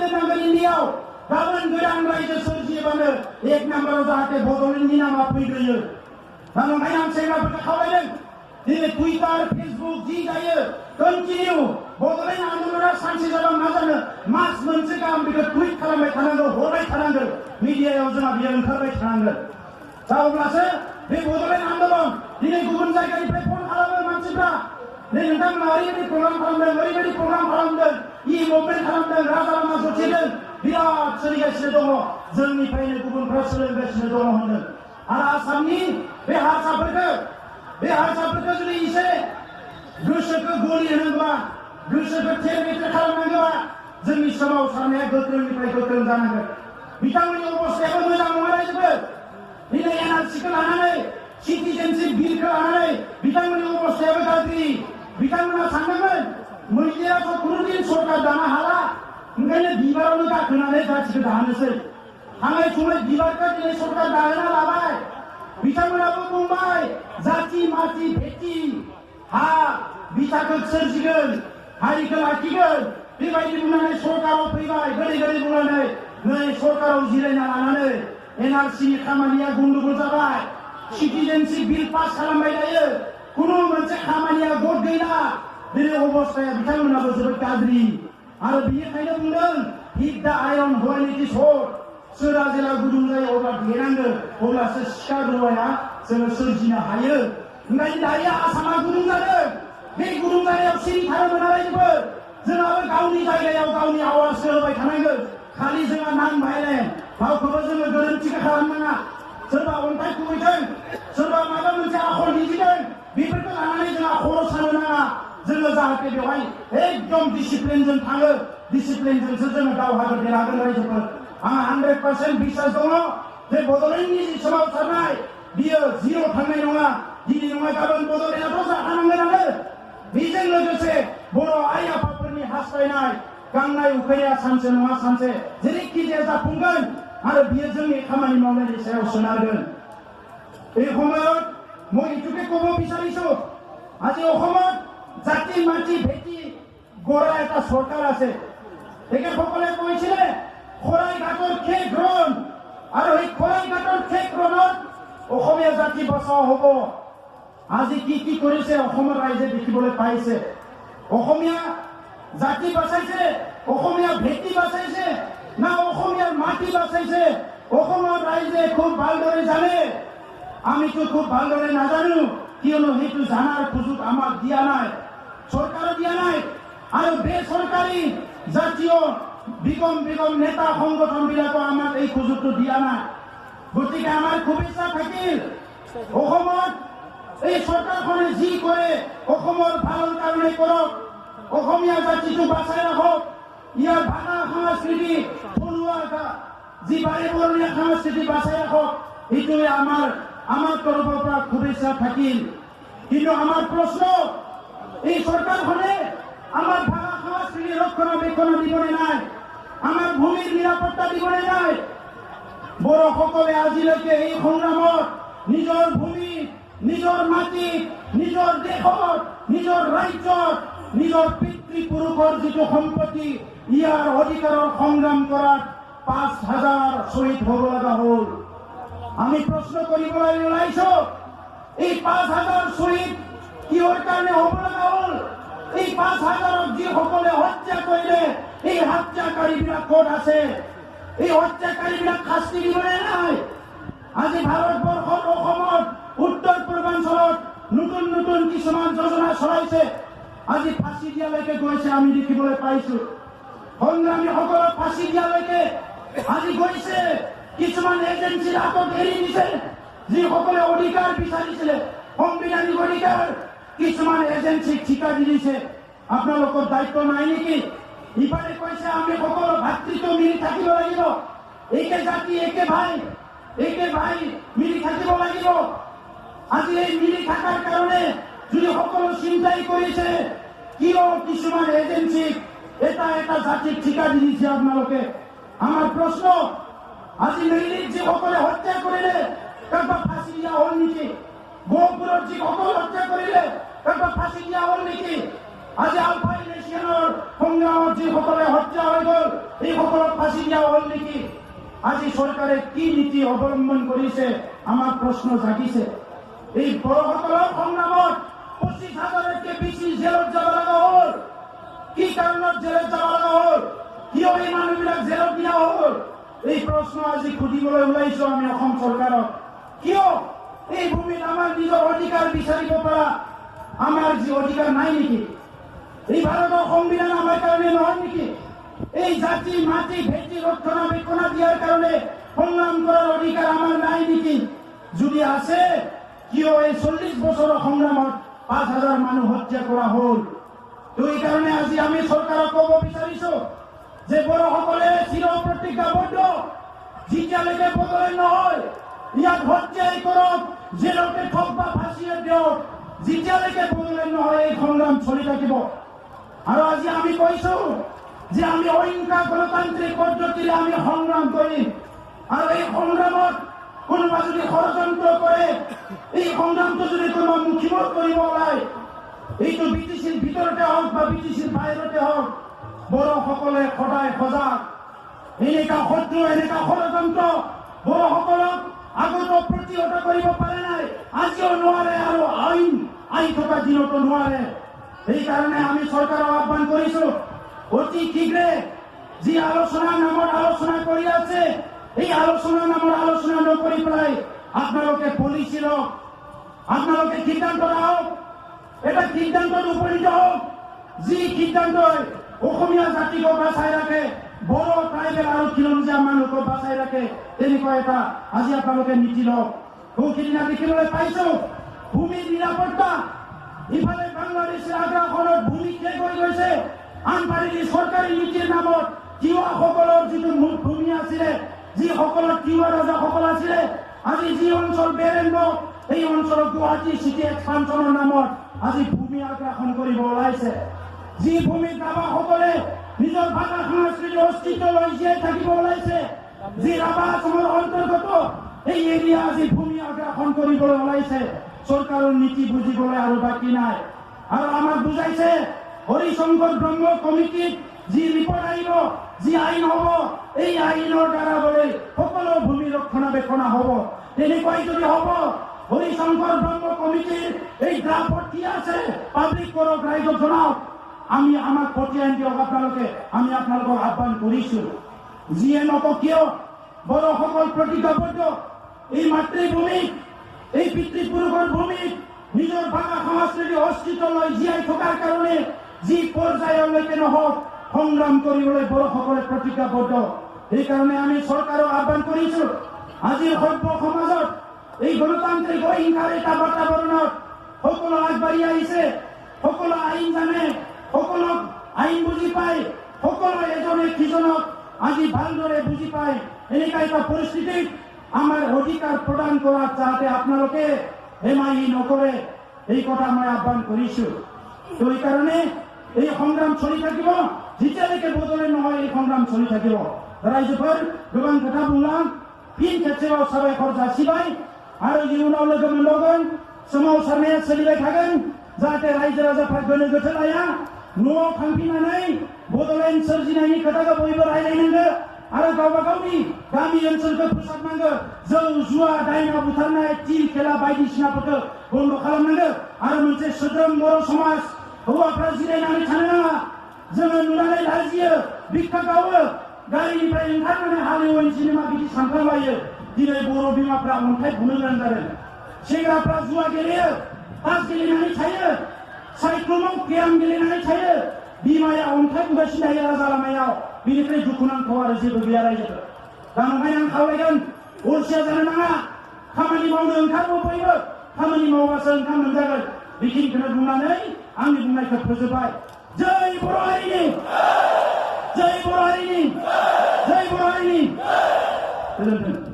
दोननांगोन इन्डियाव गाबोन गोदान रायजो सोरजियोबानो एक नाम्बाराव जाहाथे बड'लेण्डनि नामा फैग्रोयो नाथाय आं सेंग्राफोरखौ खावलायदों दिनै टुइटार फेसबुक जि जायो कन्टिनिउ बड'लेण्ड आन्दलना सानसे जाबा मा जानो मास मोनसे गाहाम बेखौ टुइट खालामबाय थानांगौ हरबाय थानांगोन मिडियायाव जोंहा बियो ओंखारबाय थानांगोन दा अब्लासो बे बड'लेण्ड आन्दलन दिनै गुबुन जायगानिफ्राय फन खालामो मानसिफ्रा नै नोंथांमोना ओरैबायदि प्रग्राम खालामदों ओरैबायदि प्रग्राम खालामदों इ मुभमेन्ट खालामदों राजा लामा जथिदों बिराद सोलिगासिनो दङ जोंनिफ्रायनो गुबुनफ्रा सोलोंगासिनो दङ होनदों आरो आसामनि बे हारसाफोरखौ जुदि एसे गोसोखौ गलि होनांगौबा गोसोखौ थेर बेथेर खालामनांगौबा जोंनि सोमावसारनाया गोख्रोंनिफ्राय गोख्रों जानांगोन बिथांमोननि अबस्थायाबो मोजां नङा रायजोफोर दिनै एनआरसिखौ लानानै सिटिजेनशिप बिलखौ लानानै बिथांमोननि अबस्थायाबो गाज्रि बिथांमोना सानदोंमोन मैदेराथ' खुनुदिन सरकार दानो हाला ओंखायनो बिबारावनो गाखोनानै जाथिखौ दानोसै थाङै थुङै बिबारखौ दिनै सरकार दाहोना लाबाय बिथांमोनाबो बुंबाय जाति माति भेटि हा बिथाखौ सोरजिगोन हारिखौ लाखिगोन बेबायदि बुंनानै सरकाराव फैबाय गोदै गोदै बुंनानै नै सरकाराव जिरायना लानानै एनआरसिनि खामानिया गुन्दुगुल जाबाय सिटिजेनशिप बिल पास खालामबाय दायो खुनु मोनसे खामानिया गद गैला दिनै अबस्थाया बिथांमोनाबो जोबोद गाज्रि आरो बिनिखायनो बुंदों हिट दा आयरन व्हाइल इट इज हट सोरा जेला गुदुं जायो अब्ला देनांगो अब्लासो सिखा रुवाया जोङो सोरजिनो हायो ओंखायनो दायो आसामा गुदुं जादों बे गुदुं जानायाव सिरि थानो मोना रायजोफोर जोंहाबो गावनि जायगायाव गावनि आवाजखौ होबाय थानांगोन खालि जोंहा नान भाइलेन्स रावखौबो जोङो गोरोन्थिखौ खालामनाङा सोरबा अन्थाइ खुबैदों सोरबा माबा मोनसे आखल दिन्थिदों बेफोरखौ लानानै जोंहा खर' सानो नाङा जोङो जाहाथे बेवहाय एकदम डिसिप्लिनजों थाङो डिसिप्लिनजोंसो जोङो दावहाखौ देरहागोन रायजोफोर आंहा 100% बिश्वास दङ जे बड'लेण्डनि जि सोमावसारनाय बियो जिर' थांनाय नङा दिनै नङा गाबोन बड'लेण्डआथ' जाखानांगोनानो बेजों लोगोसे बर' आइ आफाफोरनि हास्थायनाय गांनाय उखैनाया सानसे नङा सानसे जेरैखि जाया जाफुंगोन आरो बियो जोंनि खामानि मावनायनि सायाव सोनारगोन এই সময়ত মই এইটোকে ক'ব বিচাৰিছো আজি অসমত জাতি মাটি ভেটি গঢ়া এটা চৰকাৰ আছে তেখেতসকলে কৈছিলে খৰাইঘাটৰ শেষ ৰণ আৰু এই খৰাইঘাটৰ শেষ ৰণত অসমীয়া জাতি বচাও হ'ব আজি কি কি কৰিছে অসমৰ ৰাইজে দেখিবলৈ পাইছে অসমীয়া জাতি বাঁচাইছে অসমীয়া ভেটি বাঁচাইছে না অসমীয়াৰ মাটি বাঁচাইছে অসমৰ ৰাইজে খুব ভালদৰে জানে আমিতো খুব ভালদৰে নাজানো কিয়নো সেইটো জানাৰ সুযোগ আমাক দিয়া নাই চৰকাৰে দিয়া নাই আৰু বেচৰকাৰী জাতীয় বিগম নেতা সংগঠনবিলাকো আমাক এই সুযোগটো দিয়া নাই গতিকে আমাৰ খুব ইচ্ছা থাকিল অসমত এই চৰকাৰখনে যি কৰে অসমৰ ভালৰ কাৰণে কৰক অসমীয়া জাতিটো বাচাই ৰাখক ইয়াৰ ভাষা সংস্কৃতি থলুৱা যি বাৰেবৰণীয়া সংস্কৃতি বাচাই ৰাখক এইটোৱে আমাৰ তৰফৰ পৰা শুভেচ্ছা থাকিল কিন্তু আমাৰ প্ৰশ্ন এই চৰকাৰখনে আমাৰ ভাষা সংস্কৃতি ৰক্ষণাবেক্ষণ দিবনে নাই আমাৰ ভূমিৰ নিৰাপত্তা দিবনে নাই বড়োসকলে আজিলৈকে এই সংগ্ৰামত নিজৰ ভূমি নিজৰ মাটি নিজৰ দেশত নিজৰ ৰাজ্যত নিজৰ পিতৃপুৰুষৰ যিটো সম্পত্তি ইয়াৰ অধিকাৰৰ সংগ্ৰাম কৰাত 5,000 শ্বহীদ হ'ব লগা হ'ল আমি প্ৰশ্ন কৰিবলৈ ওলাইছো এই 5,000 শ্বহীদ কিহৰ কাৰণে হ'ব লগা হ'ল এই 5,000ক যিসকলে হত্যা কৰিলে এই হত্যাকাৰীবিলাক ক'ত আছে এই হত্যাকাৰীবিলাক শাস্তি দিবনে নাই আজি ভাৰতবৰ্ষত অসমত উত্তৰ পূৰ্বাঞ্চলত নতুন কিছুমান যোজনা চলাইছে আজি ফাঁচি দিয়ালৈকে গৈছে আমি দেখিবলৈ পাইছো সংগ্ৰামীসকলক ফাঁচি দিয়ালৈকে আজি গৈছে কিছুমান এজেঞ্চিৰ হাতত এৰি দিছে যিসকলে অধিকাৰ বিচাৰিছিলে সংবিধানিক অধিকাৰ কিছুমান এজেঞ্চিক ঠিকা দি দিছে আপোনালোকৰ দায়িত্ব নাই নেকি ইফালে কৈছে আমি সকলো ভাতৃত্ব মিলি থাকিব লাগিব একে জাতি একে ভাই মিলি থাকিব লাগিব আজি এই মিলি থকাৰ কাৰণে যদি সকলো চিন্তাই কৰিছে কিয় কিছুমান এজেঞ্চিক এটা জাতিক ঠিকা দি দিছে আপোনালোকে আমাৰ প্ৰশ্ন আজি মেইলিক যিসকলে হত্যা কৰিলে কাৰোবাক ফাঁচি দিয়া হ'ল নেকি গহপুৰৰ যিসকল হত্যা কৰিলে কাৰোবাক ফাঁচি দিয়া হ'ল নেকি আজি আলফা ইলেকশ্যনৰ সংগ্ৰামত যিসকলে হত্যা হৈ গ'ল এই সকলক ফাঁসি দিয়া হল নেকি? আজি চৰকাৰে কি নীতি অৱলম্বন কৰিছে আমাৰ প্ৰশ্ন জাগিছে। এই বড়োসকলৰ সংগ্ৰামত 25,000তকৈ বেছি জেলত যাব লগা হ'ল। কি কাৰণত জেলত যাব লগা হ'ল? কিয় এই মানুহবিলাক জেলত দিয়া হ'ল? এই প্ৰশ্ন আজি সুধিবলৈ ওলাইছো আমি অসম চৰকাৰক। কিয় এই ভূমিত আমাৰ নিজৰ অধিকাৰ বিচাৰিব পৰা আমাৰ যি অধিকাৰ নাই নেকি? এই ভাৰতৰ সংবিধান আমাৰ কাৰণে নহয় নেকি? এই জাতি মাটি ভেটি ৰক্ষণাবেক্ষণ দিয়াৰ কাৰণে সংগ্ৰাম কৰাৰ অধিকাৰ আমাৰ নাই নেকি? যদি আছে, কিয় এই 40 বছৰৰ সংগ্ৰামত 5,000 মানুহ হত্যা কৰা হ'ল? তো এই কাৰণে আজি আমি চৰকাৰক ক'ব বিচাৰিছো যে বড়োসকলে চিৰ প্ৰতিজ্ঞাবদ্ধ, যেতিয়ালৈকে বদলে নহয় ইয়াক হত্যাই কৰক, জেলতে থক বা ফাঁচিয়ে দিয়ক, যেতিয়ালৈকে বদলে নহয় এই সংগ্ৰাম চলি থাকিব। আৰু আজি আমি কৈছো যে আমি অহিংসা গণতান্ত্ৰিক পদ্ধতিৰে আমি সংগ্ৰাম কৰিম। আৰু এই সংগ্ৰামত কোনোবা যদি ষড়যন্ত্ৰ কৰে, এই সংগ্ৰামটো যদি কোনোবা মুখিমত কৰিব ওলায়, এইটো বিটিচিৰ ভিতৰতে হওক বা বিটিচিৰ বাহিৰতে হওক, বড়োসকলে সদায় সজাগ। এনেকা শত্ৰু, এনেকা ষড়যন্ত্ৰ বড়োসকলক আগতো প্ৰতিহত কৰিব পাৰে নাই, আজিও নোৱাৰে, আৰু আইন থকা দিনতো নোৱাৰে। সেইকাৰণে আমি চৰকাৰক আহ্বান কৰিছো, অতি শীঘ্ৰে যি আলোচনাৰ নামত আলোচনা কৰি আছে, এই আলোচনাৰ নামত আলোচনা নকৰি পেলাই আপোনালোকে পলিচি লওক, আপোনালোকে সিদ্ধান্ত লওক, এটা সিদ্ধান্তত উপনীত হওক, যি সিদ্ধান্তই অসমীয়া জাতিক বাচাই ৰাখে, বড়ো ট্ৰাইবেল আৰু খিলঞ্জীয়া মানুহক বাচাই ৰাখে, তেনেকুৱা এটা আজি আপোনালোকে নীতি লওক। সেইদিনা দেখিবলৈ পাইছো ভূমিৰ নিৰাপত্তা, ইফালে বাংলাদেশৰ আগ্ৰাসনত ভূমি শেষ হৈ গৈছে, আনফালে চৰকাৰী নীতিৰ নামত তিৱাসকলৰ যিটো মূল ভূমি আছিলে, যিসকলৰ তিৱা ৰজাসকল আছিলে, আজি যি অঞ্চল বেৰেণ্ড, এই অঞ্চলত গুৱাহাটী চিটি এক্সপানশ্যনৰ নামত আজি ভূমি আগ্ৰাসন কৰিব ওলাইছে। যি ভূমিত ৰাভাসকলে নিজৰ ভাষা সংস্কৃতিৰ অস্তিত্ব লৈ জীয়াই থাকিব ওলাইছে, যি ৰাভা অসমৰ অন্তৰ্গত এই এৰিয়া আজি ভূমি আগ্ৰাসন কৰিবলৈ ওলাইছে, চৰকাৰৰ নীতি বুজিবলৈ আৰু বাকী নাই। আৰু আমাক বুজাইছে হৰিশংকৰ ব্ৰহ্ম কমিটিত যি ৰিপৰ্ট আহিব, যি আইন হ'ব, এই আইনৰ দ্বাৰা বোলে সকলো ভূমি ৰক্ষণাবেক্ষণ হ'ব। তেনেকুৱাই যদি হ'ব, হৰিশংকৰ ব্ৰহ্ম কমিটিৰ এই ড্ৰাফট কি আছে পাব্লিক কৰক, ৰাইজক জনাওক, আমি আমাক পঠিয়াই দিয়ক আপোনালোকে, আমি আপোনালোকক আহ্বান কৰিছো। যিয়ে নকওক কিয় বড়োসকল প্ৰতিজ্ঞাবদ্ধ, এই মাতৃভূমিত, এই পিতৃপুৰুষৰ ভূমিত নিজৰ ভাষা সংস্কৃতিৰ অস্তিত্ব লৈ জীয়াই থকাৰ কাৰণে যি পৰ্যায়লৈকে নহওক সংগ্ৰাম কৰিবলৈ বড়োসকলে প্ৰতিজ্ঞাবদ্ধ। সেইকাৰণে আমি চৰকাৰক আহ্বান কৰিছো, আজিৰ সভ্য সমাজত এই গণতান্ত্ৰিক অহিংসাৰ এটা বাতাবৰণত সকলো আগবাঢ়ি আহিছে, সকলো আইন জানে, সকলক আইন বুজি পায়, সকলো এজনে সিজনক আজি ভালদৰে বুজি পায়। এনেকুৱা এটা পৰিস্থিতিত আমাৰ অধিকাৰ প্ৰদান কৰাত যাতে আপোনালোকে হেমাহি নকৰে, এই কথা মই আহ্বান কৰিছো। তো এইকাৰণে এই সংগ্ৰাম চলি থাকিব, যেতিয়ালৈকে বদলে নহয় এই সংগ্ৰাম চলি থাকিব। रायजोफोर गोबां खोथा बुंलां, फिन खेबसेबाव साबायखर जासिबाय आरो इयुनाव लोगो मोनबावगोन, सोमावसारनाया सोलिबाय थागोन, जाहाथे रायजो राजाफ्रा गोनो गोथो लाया। न'आव थांफिननानै बड'लेण्ड सोरजिनायनि खोथाखौ बयबो रायलायनांगौ आरो गावबा गावनि गामि ओनसोलखौ फोसाबनांगौ। जौ जुवा दायना बुथारनाय तिल खेला बायदिसिनाफोरखौ बन्द' खालामनांगौ आरो मोनसे सोद्रोम बर' समाज, हौवाफ्रा जिरायनानै थानो नाङा। जोङो नुनानै लाजियो, बिखा गावो, गारिनिफ्राय ओंखारनानै हालेवै सिनेमा बिदि सानफ्लांलायो। दिनै बर' बिमाफ्रा अन्थाइ बुनो गोनां जादों, सेंग्राफ्रा जुवा गेलेयो, तास गेलेनानै थायो, सायख्लुमाव केराम गेलेनानै थायो, बिमाया अन्थाइ बुगासिनो थायो राजा लामायाव। बेनिफ्राय दुखुनांथाव आरो जेबो गैया रायजोफोर। दा नंखायनो आं खावलायगोन, अलसिया जानो नाङा, खामानि मावनो ओंखारबो बयबो, खामानि मावबासो ओंखाम मोनजागोन। बेखिनिखौनो बुंनानै आंनि बुंनायखौ फोजोबबाय। जय बर' हारिनि, जय बर' हारिनि, जय बर' हारिनि। गोजोन्थों।